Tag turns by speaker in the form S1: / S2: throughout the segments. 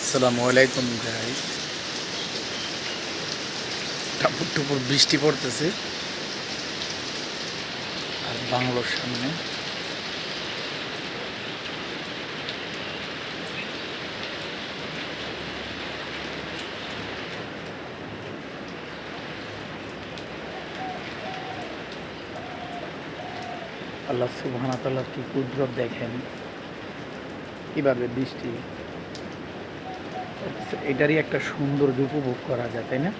S1: আসসালামু আলাইকুম গাইস। টাপুর টুপুর বৃষ্টি পড়তেছে আর বাংলোর সামনে আল্লাহ সুবহানাহু ওয়া তাআলার কি কুদরত দেখেন, কিভাবে বৃষ্টি পড়তেছে। এটারই একটা সৌন্দর্য উপভোগ করা যায়, তাই না?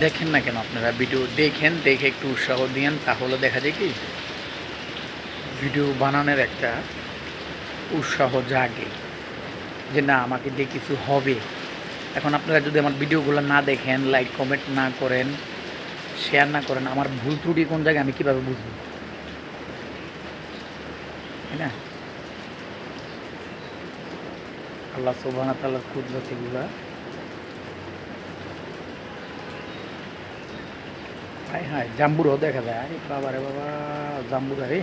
S1: দেখেন না কেন আপনারা? ভিডিও দেখেন, দেখে একটু উৎসাহ দিয়েন, তাহলে দেখা যায় কি ভিডিও বানানোর একটা উৎসাহ জাগে যে না, আমাকে দিয়ে কিছু হবে। এখন আপনারা যদি আমার ভিডিওগুলো না দেখেন, লাইক কমেন্ট না করেন, শেয়ার না করেন, আমার ভুল ত্রুটি কোন জায়গায় আমি কীভাবে বুঝবো, তাই না? আল্লাহ সুবহানাহু ওয়া তাআলার কুদরত এগুলা। হায় হায়, জাম্বুরাও দেখা যায়। আরে বাবা রে বাবা, জাম্বুরা রে!